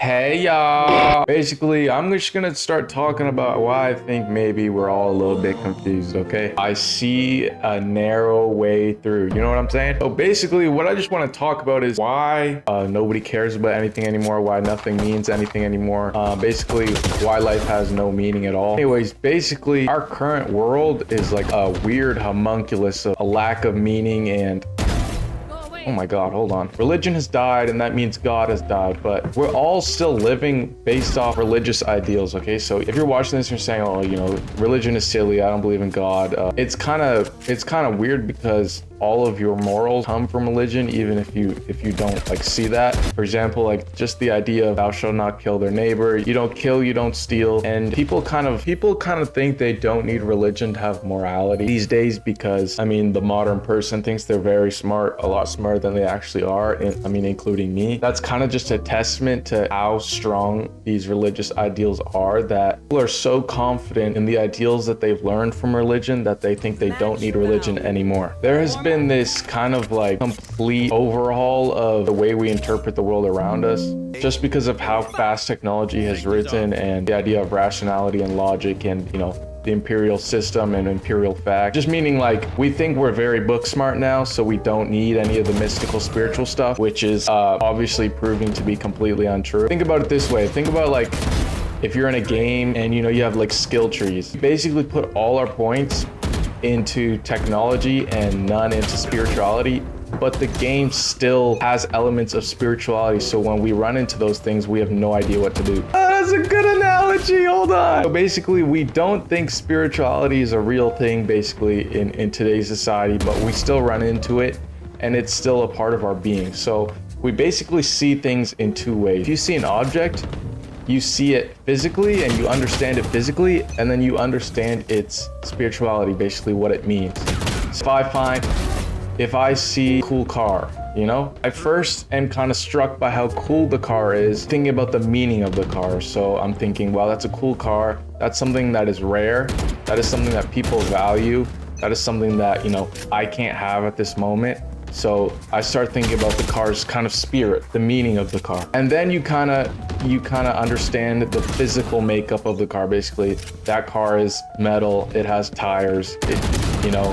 Hey y'all! Basically, I'm just gonna start talking about why I think maybe we're all a little bit confused, okay? I see a narrow way through, you know what I'm saying? So basically, what I just want to talk about is why nobody cares about anything anymore, why nothing means anything anymore, basically why life has no meaning at all. Anyways, basically, our current world is like a weird homunculus of a lack of meaning and oh my God, hold on. Religion has died, and that means God has died, but we're all still living based off religious ideals, okay? So if you're watching this and you're saying, oh, you know, religion is silly, I don't believe in God, it's kind of weird because all of your morals come from religion, even if you don't like see that. For example, like just the idea of thou shalt not kill their neighbor, you don't kill, you don't steal, and people kind of think they don't need religion to have morality these days because I mean the modern person thinks they're very smart, a lot smarter than they actually are, and I mean including me. That's kind of just a testament to how strong these religious ideals are, that people are so confident in the ideals that they've learned from religion that they think they don't need religion anymore. There has been this kind of like complete overhaul of the way we interpret the world around us just because of how fast technology has risen and the idea of rationality and logic and, you know, the imperial system and imperial fact, just meaning like we think we're very book smart now, so we don't need any of the mystical spiritual stuff, which is obviously proving to be completely untrue. Think about it this way. Think about like if you're in a game and you know you have like skill trees. Basically put all our points into technology and none into spirituality, but the game still has elements of spirituality, so when we run into those things we have no idea what to do. That's a good analogy, hold on. So basically we don't think spirituality is a real thing basically in today's society, but we still run into it and it's still a part of our being. So we basically see things in two ways. If you see an object, you see it physically and you understand it physically, and then you understand its spirituality, basically what it means. So if I see a cool car, you know, I first am kind of struck by how cool the car is, thinking about the meaning of the car. So I'm thinking, wow, that's a cool car. That's something that is rare. That is something that people value. That is something that, you know, I can't have at this moment. So I start thinking about the car's kind of spirit, the meaning of the car. And then you kind of understand the physical makeup of the car. Basically, that car is metal, it has tires, you know,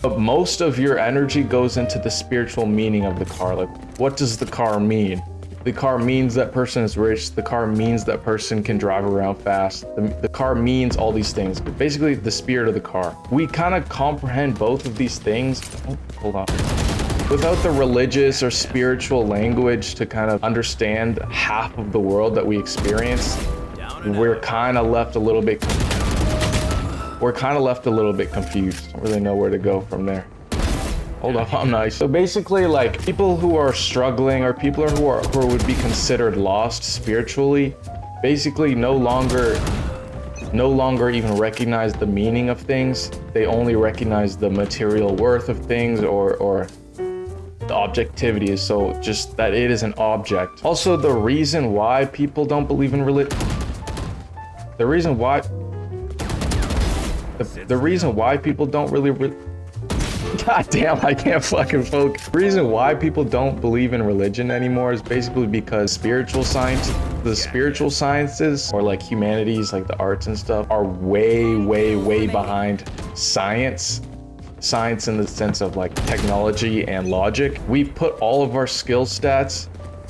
but most of your energy goes into the spiritual meaning of the car. Like, what does the car mean? The car means that person is rich. The car means that person can drive around fast. The car means all these things, but basically the spirit of the car. We kind of comprehend both of these things. Oh, hold on. Without the religious or spiritual language to kind of understand half of the world that we experience, we're kind of left a little bit confused. Don't really know where to go from there. Hold up, I'm nice. So basically, like, people who are struggling or people who would be considered lost spiritually, basically no longer even recognize the meaning of things. They only recognize the material worth of things or the objectivity, so just that it is an object. Also, the reason why people don't believe in religion, the reason why people don't really God damn, I can't fucking focus. The reason why people don't believe in religion anymore is basically because the spiritual sciences, or like humanities, like the arts and stuff, are way behind science. Science in the sense of like technology and logic. We've put all of our skill stats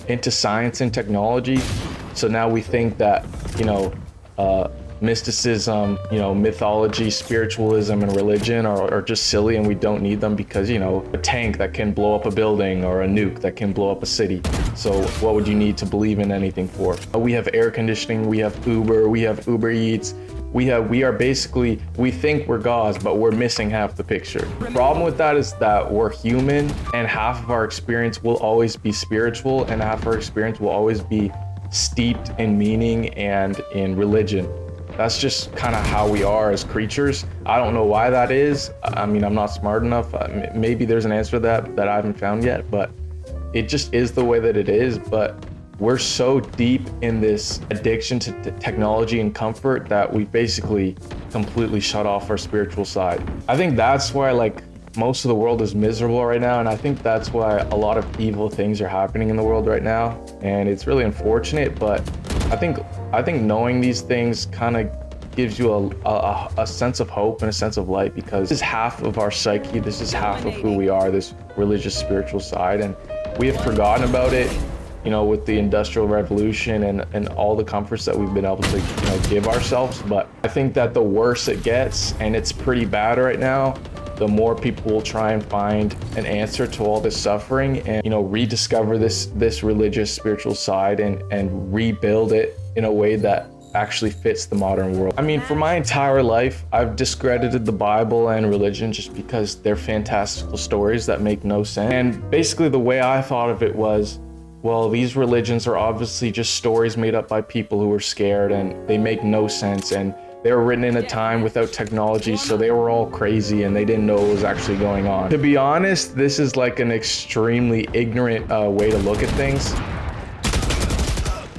into science and technology. So now we think that, you know, mysticism, you know, mythology, spiritualism, and religion are just silly and we don't need them because, you know, a tank that can blow up a building or a nuke that can blow up a city. So what would you need to believe in anything for? We have air conditioning, we have Uber, we have Uber Eats. We think we're gods, but we're missing half the picture. The problem with that is that we're human and half of our experience will always be spiritual and half of our experience will always be steeped in meaning and in religion. That's just kind of how we are as creatures. I don't know why that is. I mean, I'm not smart enough. Maybe there's an answer to that I haven't found yet, but it just is the way that it is. But we're so deep in this addiction to technology and comfort that we basically completely shut off our spiritual side. I think that's why like most of the world is miserable right now, and I think that's why a lot of evil things are happening in the world right now, and it's really unfortunate. But I think knowing these things kind of gives you a sense of hope and a sense of light, because this is half of our psyche, this is half of who we are, this religious spiritual side, and we have forgotten about it, you know, with the Industrial Revolution and all the comforts that we've been able to, you know, give ourselves. But I think that the worse it gets, and it's pretty bad right now, the more people will try and find an answer to all this suffering and, you know, rediscover this religious spiritual side and rebuild it in a way that actually fits the modern world. I mean, for my entire life, I've discredited the Bible and religion just because they're fantastical stories that make no sense. And basically the way I thought of it was, well, these religions are obviously just stories made up by people who were scared, and they make no sense, and they were written in a time without technology, so they were all crazy and they didn't know what was actually going on. To be honest, this is like an extremely ignorant way to look at things.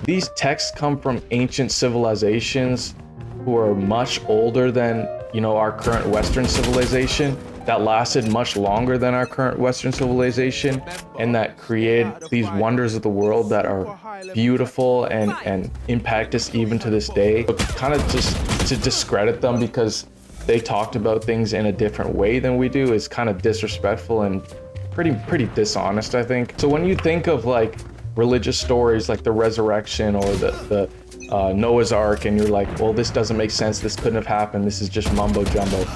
These texts come from ancient civilizations who are much older than, you know, our current Western civilization, that lasted much longer than our current Western civilization, and that created these wonders of the world that are beautiful and impact us even to this day. But kind of just to discredit them because they talked about things in a different way than we do is kind of disrespectful and pretty dishonest, I think. So when you think of like religious stories like the resurrection or the Noah's Ark, and you're like, well, this doesn't make sense, this couldn't have happened, this is just mumbo jumbo.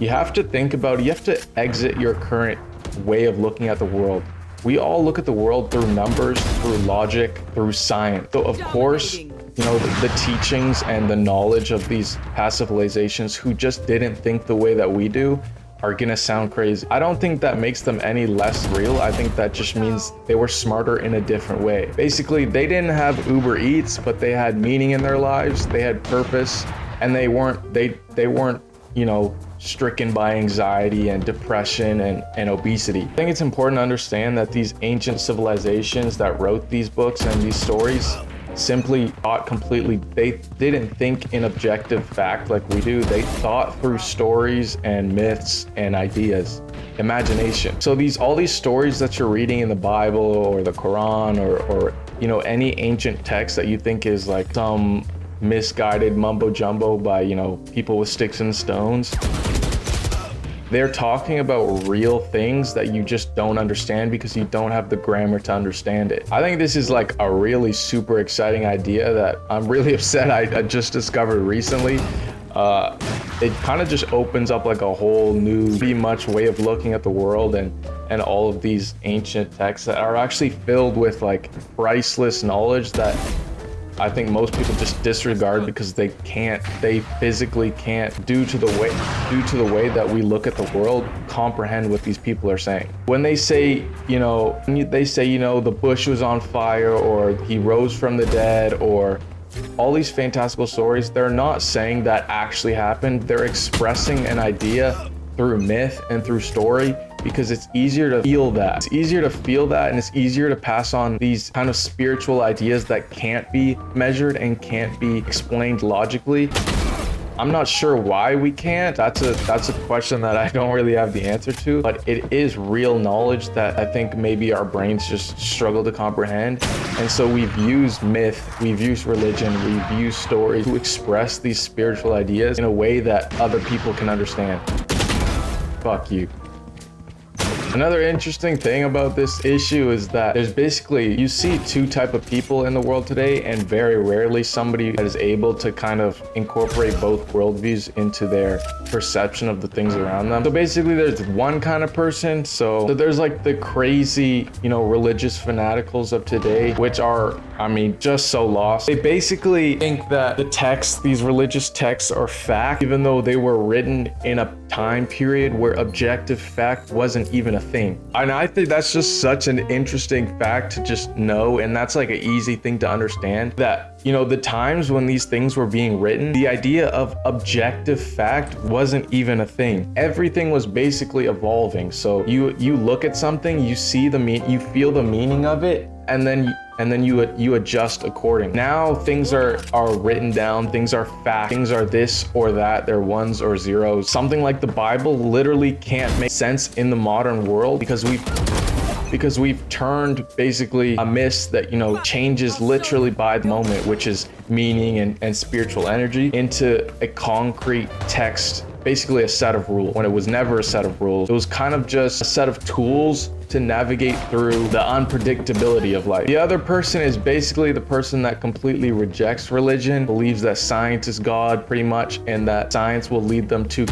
You have to think about it. You have to exit your current way of looking at the world. We all look at the world through numbers, through logic, through science. So of course, you know, the teachings and the knowledge of these past civilizations who just didn't think the way that we do are gonna sound crazy. I don't think that makes them any less real. I think that just means they were smarter in a different way. Basically, they didn't have Uber Eats, but they had meaning in their lives. They had purpose, and they weren't, you know, stricken by anxiety and depression and obesity. I think it's important to understand that these ancient civilizations that wrote these books and these stories simply thought completely, they didn't think in objective fact like we do. They thought through stories and myths and ideas, imagination. So all these stories that you're reading in the Bible or the Quran or you know, any ancient text that you think is like some misguided mumbo jumbo by, you know, people with sticks and stones, they're talking about real things that you just don't understand because you don't have the grammar to understand it. I think this is like a really super exciting idea that I'm really upset I just discovered recently. It kind of just opens up like a whole new, pretty much way of looking at the world and all of these ancient texts that are actually filled with like priceless knowledge that I think most people just disregard because they physically can't, due to the way that we look at the world, comprehend what these people are saying. When they say, you know, the bush was on fire, or he rose from the dead, or all these fantastical stories, they're not saying that actually happened. They're expressing an idea through myth and through story, because it's easier to feel that. It's easier to feel that, and it's easier to pass on these kind of spiritual ideas that can't be measured and can't be explained logically. I'm not sure why we can't. That's a question that I don't really have the answer to, but it is real knowledge that I think maybe our brains just struggle to comprehend. And so we've used myth, we've used religion, we've used stories to express these spiritual ideas in a way that other people can understand. Fuck you. Another interesting thing about this issue is that there's basically, you see two types of people in the world today, and very rarely somebody that is able to kind of incorporate both worldviews into their perception of the things around them. So basically there's one kind of person, so there's like the crazy, you know, religious fanaticals of today, which are, I mean, just so lost. They basically think that the texts, these religious texts, are fact, even though they were written in a time period where objective fact wasn't even a thing. And I think that's just such an interesting fact to just know, and that's like an easy thing to understand, that, you know, the times when these things were being written, the idea of objective fact wasn't even a thing. Everything was basically evolving. So you look at something, you see you feel the meaning of it, and and then you adjust according. Now things are written down, things are fact, things are this or that, they're ones or zeros. Something like the Bible literally can't make sense in the modern world because we've turned basically a mist that, you know, changes literally by the moment, which is meaning and spiritual energy, into a concrete text, basically a set of rules, when it was never a set of rules. It was kind of just a set of tools to navigate through the unpredictability of life. The other person is basically the person that completely rejects religion, believes that science is God pretty much, and that science will lead them to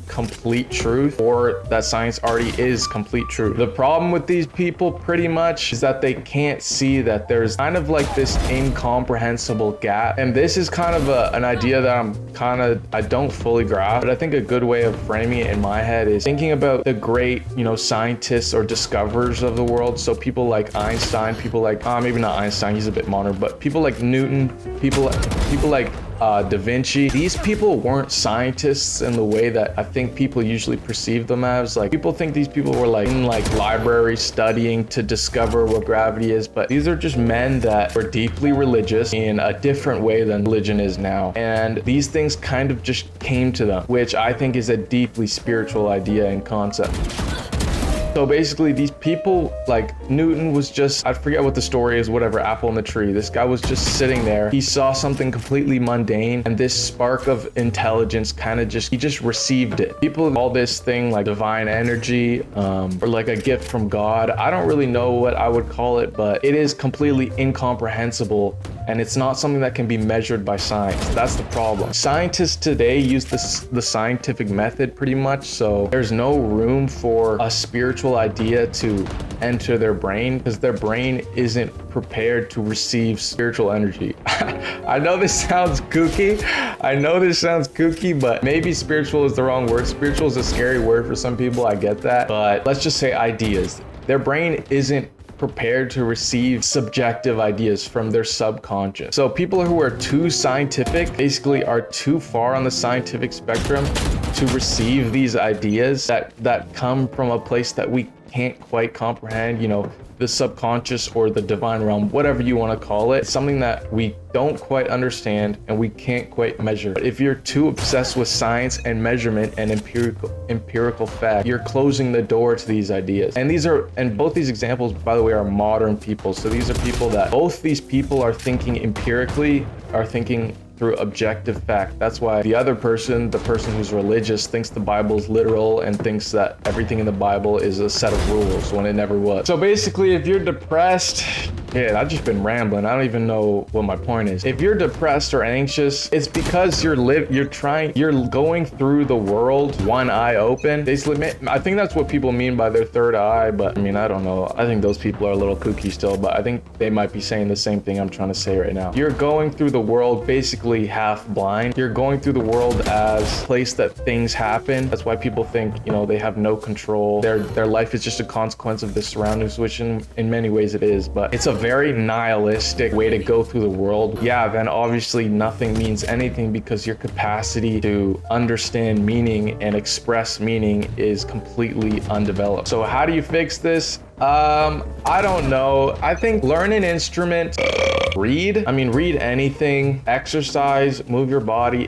complete truth, or that science already is complete truth. The problem with these people pretty much is that they can't see that there's kind of like this incomprehensible gap. And this is kind of an idea that I don't fully grasp, but I think a good way of framing it in my head is thinking about the great, you know, scientists or discoverers of the world. So people like Einstein, people like, maybe not Einstein, he's a bit modern, but people like Newton, people like Da Vinci. These people weren't scientists in the way that I think people usually perceive them as. Like, people think these people were like in like libraries studying to discover what gravity is, but these are just men that were deeply religious in a different way than religion is now. And these things kind of just came to them, which I think is a deeply spiritual idea and concept. So basically these people, like Newton was just, I forget what the story is, whatever, apple in the tree. This guy was just sitting there. He saw something completely mundane, and this spark of intelligence he just received it. People call this thing like divine energy, or like a gift from God. I don't really know what I would call it, but it is completely incomprehensible, and it's not something that can be measured by science. That's the problem. Scientists today use the scientific method pretty much, so there's no room for a spiritual idea to enter their brain because their brain isn't prepared to receive spiritual energy. I know this sounds kooky. But maybe spiritual is the wrong word. Spiritual is a scary word for some people. I get that. But let's just say ideas. Their brain isn't prepared to receive subjective ideas from their subconscious. So people who are too scientific basically are too far on the scientific spectrum to receive these ideas that come from a place that we can't quite comprehend, you know, the subconscious or the divine realm, whatever you want to call it. It's something that we don't quite understand and we can't quite measure. But if you're too obsessed with science and measurement and empirical fact, you're closing the door to these ideas. And both these examples, by the way, are modern people. So these are people that both these people are thinking empirically, are thinking through objective fact. That's why the other person, the person who's religious, thinks the Bible is literal and thinks that everything in the Bible is a set of rules when it never was. So basically, if you're depressed, yeah, I've just been rambling. I don't even know what my point is. If you're depressed or anxious, it's because you're going through the world one eye open. Basically, I think that's what people mean by their third eye, but I mean, I don't know. I think those people are a little kooky still, but I think they might be saying the same thing I'm trying to say right now. You're going through the world basically half blind. You're going through the world as a place that things happen. That's why people think, you know, they have no control. Their life is just a consequence of the surroundings, which in many ways it is, but it's a very nihilistic way to go through the world. Yeah, then obviously nothing means anything because your capacity to understand meaning and express meaning is completely undeveloped. So how do you fix this? I don't know. I think learn an instrument, read anything, exercise, move your body,